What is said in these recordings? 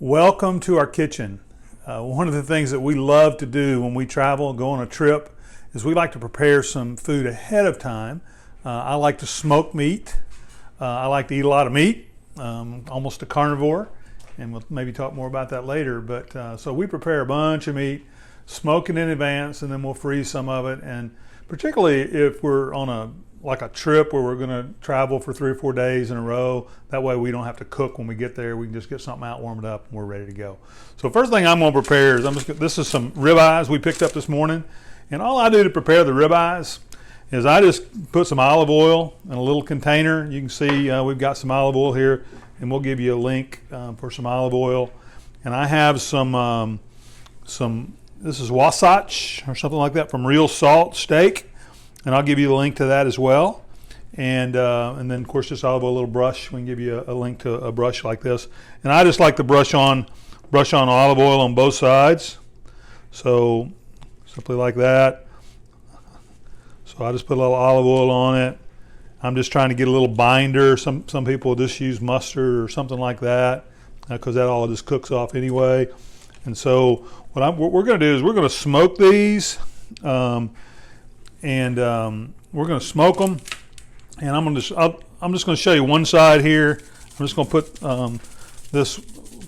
Welcome to our kitchen. One of the things that we love to do when we travel and go on a trip is we like to prepare some food ahead of time. I like to smoke meat. I like to eat a lot of meat, almost a carnivore, and we'll maybe talk more about that later. But so we prepare a bunch of meat, smoke it in advance, and then we'll freeze some of it. And particularly if we're on a trip where we're going to travel for 3 or 4 days in a row. That way we don't have to cook when we get there. We can just get something out, warm it up, and we're ready to go. So first thing I'm going to prepare is this is some ribeyes we picked up this morning. And all I do to prepare the ribeyes is I just put some olive oil in a little container. You can see we've got some olive oil here, and we'll give you a link for some olive oil. And I have this is Wasatch or something like that from Real Salt Steak. And I'll give you the link to that as well. And then, of course, this olive oil little brush. We can give you a link to a brush like this. And I just like to brush on olive oil on both sides. So simply like that. So I just put a little olive oil on it. I'm just trying to get a little binder. Some people just use mustard or something like that because that all just cooks off anyway. And so what we're going to do is we're going to smoke these. We're going to smoke them, and I'm just going to show you one side here. I'm just going to put this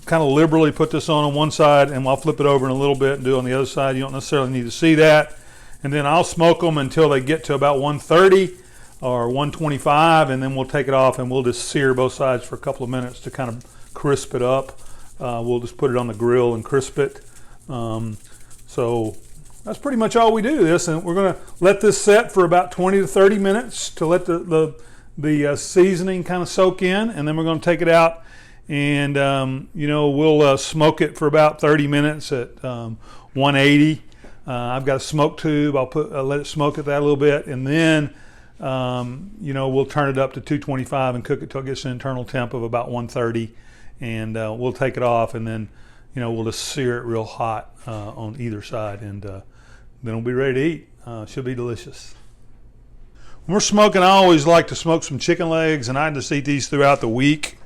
kind of liberally put this on one side, and I'll flip it over in a little bit and do it on the other side. You don't necessarily need to see that. And then I'll smoke them until they get to about 130 or 125, and then we'll take it off and we'll just sear both sides for a couple of minutes to kind of crisp it up. We'll just put it on the grill and crisp it. So that's pretty much all we do this, and we're going to let this set for about 20 to 30 minutes to let the seasoning kind of soak in, and then we're going to take it out and we'll smoke it for about 30 minutes at 180. I've got a smoke tube. I'll let it smoke at that a little bit, and then we'll turn it up to 225 and cook it till it gets an internal temp of about 130, and we'll take it off, and then we'll just sear it real hot on either side, and then we'll be ready to eat. Should be delicious. When we're smoking, I always like to smoke some chicken legs, and I just eat these throughout the week.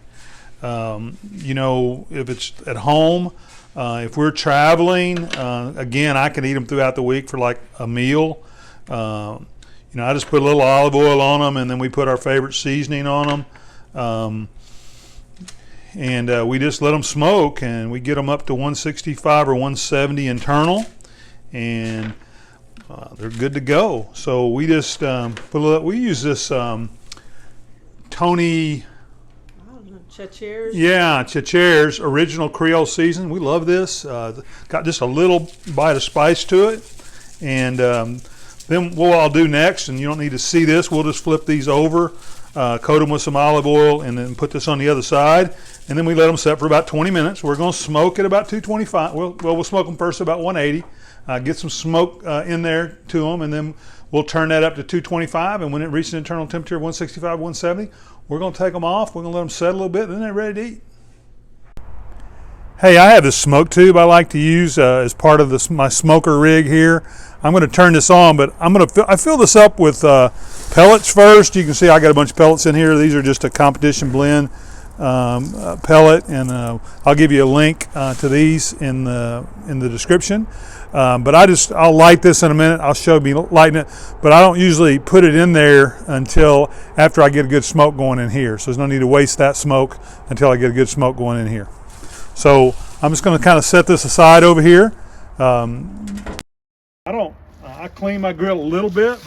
If it's at home, if we're traveling, again, I can eat them throughout the week for like a meal. I just put a little olive oil on them, and then we put our favorite seasoning on them. And we just let them smoke, and we get them up to 165 or 170 internal, and they're good to go. So we just we use this Tony Chachere's. Yeah, Chachere's original Creole season. We love this. Got just a little bite of spice to it, and then what I'll do next, and you don't need to see this, we'll just flip these over, coat them with some olive oil, and then put this on the other side. And then we let them set for about 20 minutes. We're going to smoke at about 225. We'll smoke them first about 180. Get some smoke in there to them, and then we'll turn that up to 225. And when it reaches an internal temperature of 165, 170, we're going to take them off. We're going to let them set a little bit, and then they're ready to eat. Hey, I have this smoke tube I like to use as part of my smoker rig here. I'm going to turn this on, but I fill this up with pellets first. You can see I got a bunch of pellets in here. These are just a competition blend pellet, and I'll give you a link to these in the description. But I'll light this in a minute. I'll show me lighting it, but I don't usually put it in there until after I get a good smoke going in here. So there's no need to waste that smoke until I get a good smoke going in here. So I'm just going to kind of set this aside over here. I clean my grill a little bit,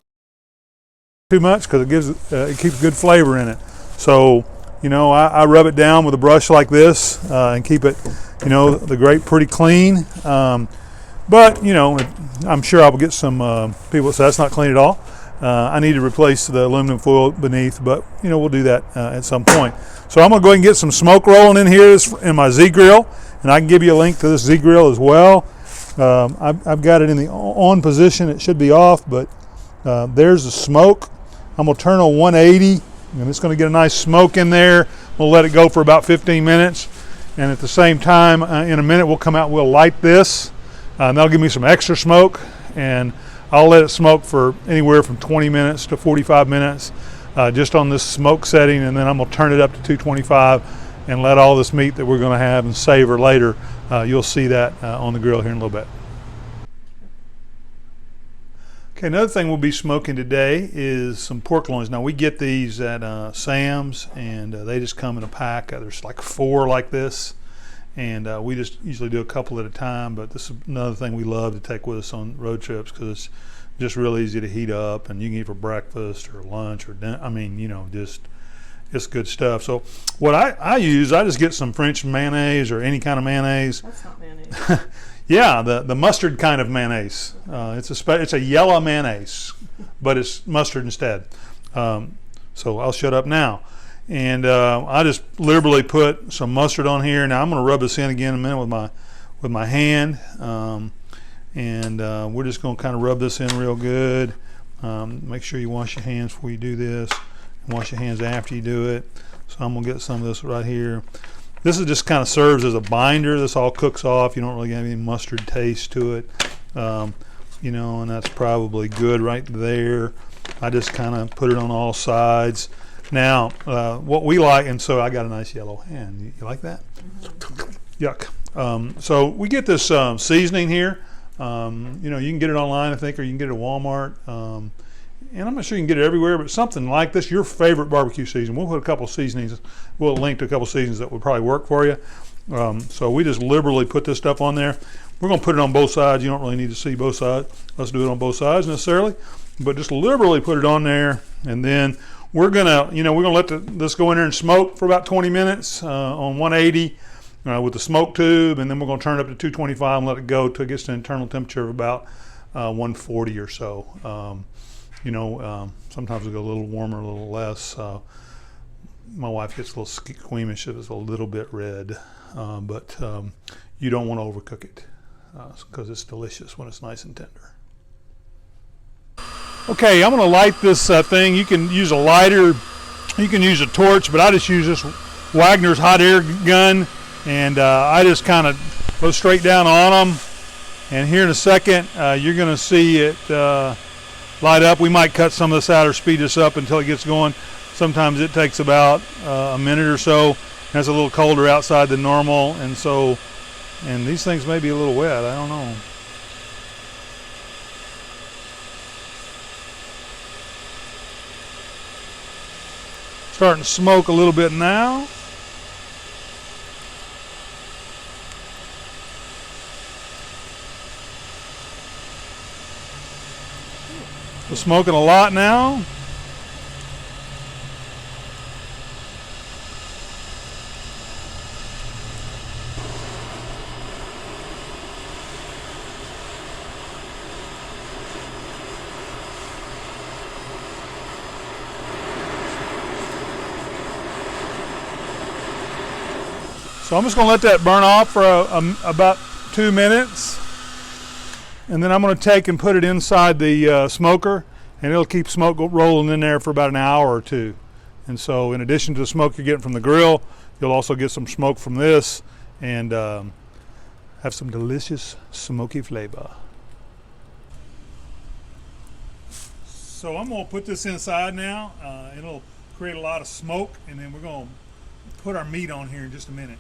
too much, because it keeps good flavor in it. So I rub it down with a brush like this and keep it the grate pretty clean. But I'm sure I will get some people that say that's not clean at all. I need to replace the aluminum foil beneath, but we'll do that at some point. So I'm going to go ahead and get some smoke rolling in here in my Z grill, and I can give you a link to this Z grill as well. I've got it in the on position. It should be off, but there's the smoke. I'm going to turn on 180, and it's going to get a nice smoke in there. We'll let it go for about 15 minutes, and at the same time, in a minute, we'll come out. We'll light this, and that'll give me some extra smoke, and I'll let it smoke for anywhere from 20 minutes to 45 minutes just on this smoke setting, and then I'm going to turn it up to 225 and let all this meat that we're going to have and savor later, you'll see that on the grill here in a little bit. Okay, another thing we'll be smoking today is some pork loins. Now we get these at Sam's, and they just come in a pack. There's like 4 like this, and we just usually do a couple at a time, but this is another thing we love to take with us on road trips because it's just real easy to heat up, and you can eat for breakfast or lunch or dinner. I mean, you know, just it's good stuff. So what I use, I just get some French mayonnaise or any kind of mayonnaise. That's not mayonnaise. Yeah, the mustard kind of mayonnaise. It's a yellow mayonnaise, but it's mustard instead. So I'll shut up now. And I just liberally put some mustard on here. Now I'm going to rub this in again in a minute with my hand. And we're just going to kind of rub this in real good. Make sure you wash your hands before you do this. And wash your hands after you do it. So I'm going to get some of this right here. This is just kind of serves as a binder. This all cooks off. You don't really get any mustard taste to it. You know, and that's probably good right there. I just kind of put it on all sides. Now, what we like, and so I got a nice yellow hand. You like that? Mm-hmm. Yuck. So we get this seasoning here. You know, you can get it online, I think, or you can get it at Walmart. And I'm not sure you can get it everywhere, but something like this, your favorite barbecue season. We'll put a couple seasonings. We'll link to a couple seasons that would probably work for you. So we just liberally put this stuff on there. We're going to put it on both sides. You don't really need to see both sides. Let's do it on both sides necessarily, but just liberally put it on there. And then we're going to, you know, we're going to let this go in there and smoke for about 20 minutes on 180 with the smoke tube. And then we're going to turn it up to 225 and let it go till it gets to an internal temperature of about 140 or so. You know, sometimes we go a little warmer, a little less. My wife gets a little squeamish if it's a little bit red, but you don't want to overcook it because it's delicious when it's nice and tender. Okay, I'm going to light this thing. You can use a lighter, you can use a torch, but I just use this Wagner's hot air gun, and I just kind of go straight down on them. And here in a second, you're going to see it light up. We might cut some of this out or speed this up until it gets going. Sometimes it takes about a minute or so. It's a little colder outside than normal, and these things may be a little wet. I don't know. Starting to smoke a little bit now. We're smoking a lot now. So I'm just going to let that burn off for about 2 minutes. And then I'm going to take and put it inside the smoker, and it'll keep smoke rolling in there for about an hour or two. And so in addition to the smoke you're getting from the grill, you'll also get some smoke from this and have some delicious smoky flavor. So I'm going to put this inside now. It'll create a lot of smoke, and then we're going to put our meat on here in just a minute.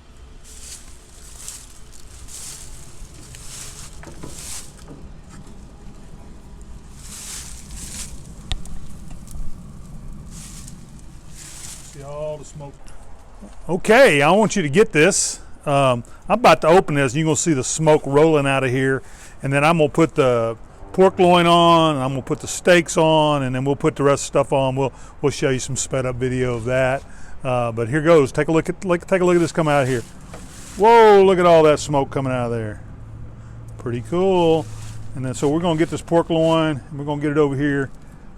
All the smoke. Okay, I want you to get this. I'm about to open this. You're going to see the smoke rolling out of here, and then I'm going to put the pork loin on, and I'm going to put the steaks on, and then we'll put the rest of the stuff on. We'll show you some sped up video of that. But here goes. Take a look at this come out of here. Whoa! Look at all that smoke coming out of there. Pretty cool. And then so we're going to get this pork loin, and we're going to get it over here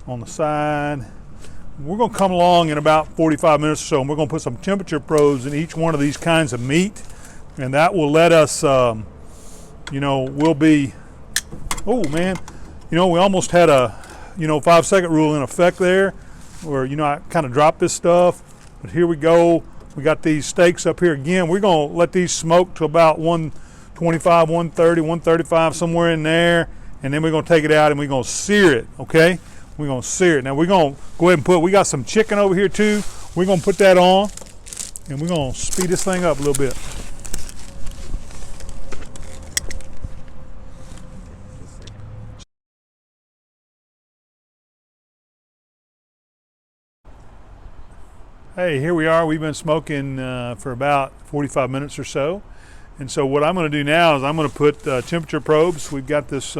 on the side. We're going to come along in about 45 minutes or so, and we're going to put some temperature probes in each one of these kinds of meat, and that will let us, you know, we'll be, oh man, you know, we almost had a, 5-second rule in effect there, where, I kind of dropped this stuff, but here we go. We got these steaks up here again. We're going to let these smoke to about 125, 130, 135, somewhere in there, and then we're going to take it out and we're going to sear it, okay? We're going to sear it. Now we're going to go ahead and we got some chicken over here too. We're going to put that on, And we're going to speed this thing up a little bit. Hey, here we are. We've been smoking for about 45 minutes or so. And so what I'm going to do now is I'm going to put temperature probes. We've got this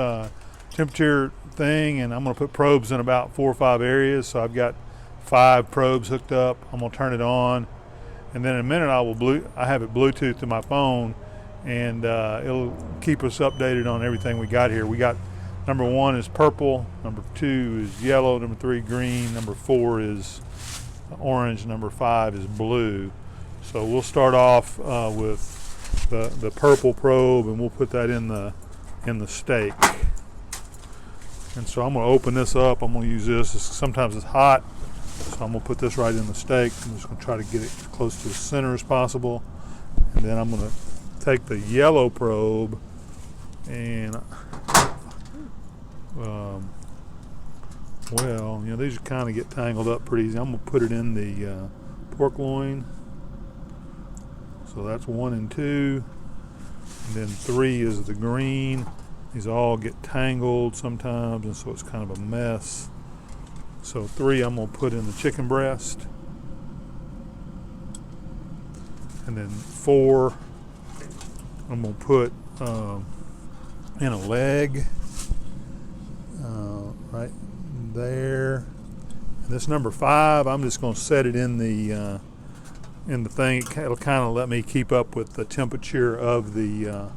temperature thing, and I'm going to put probes in about 4 or 5 areas. So I've got 5 probes hooked up. I'm going to turn it on. And then in a minute I have it Bluetooth to my phone, and it'll keep us updated on everything we got here. We got number 1 is purple, number 2 is yellow, number 3 green, number 4 is orange, number 5 is blue. So we'll start off with the purple probe, and we'll put that in the steak. And so I'm going to open this up. I'm going to use this. Sometimes it's hot, so I'm going to put this right in the steak. I'm just going to try to get it close to the center as possible. And then I'm going to take the yellow probe and well, you know, these kind of get tangled up pretty easy. I'm going to put it in the pork loin. So that's 1 and 2. And then 3 is the green. These all get tangled sometimes, and so it's kind of a mess. So 3 I'm going to put in the chicken breast. And then 4 I'm going to put in a leg right there. And this number 5, I'm just going to set it in the thing. It'll kind of let me keep up with the temperature of the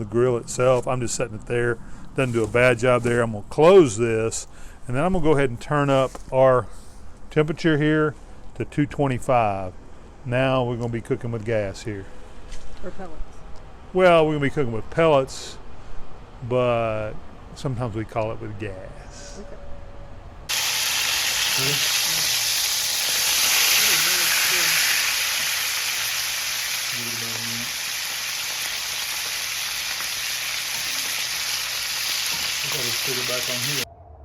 grill itself. I'm just setting it there. Doesn't do a bad job there. I'm going to close this, and then I'm going to go ahead and turn up our temperature here to 225. Now we're going to be cooking with gas here. Or pellets. Well, we're going to be cooking with pellets, but sometimes we call it with gas. Okay.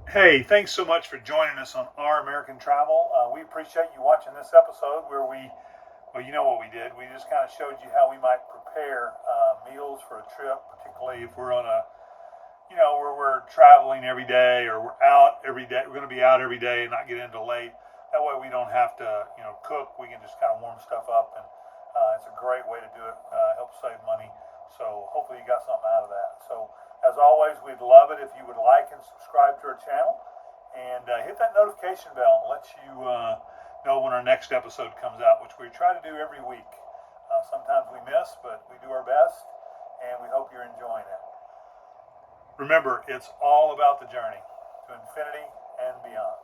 Hey, thanks so much for joining us on Our American Travel. We appreciate you watching this episode where well, you know what we did. We just kind of showed you how we might prepare meals for a trip, particularly if we're on where we're traveling every day, or we're out every day. We're going to be out every day and not get into late. That way we don't have to, cook. We can just kind of warm stuff up, and it's a great way to do it. Helps save money. So hopefully you got something out of that. So as always, we'd love it if you would like and subscribe to our channel, and hit that notification bell. It lets you know when our next episode comes out, which we try to do every week. Sometimes we miss, but we do our best, and we hope you're enjoying it. Remember, it's all about the journey to infinity and beyond.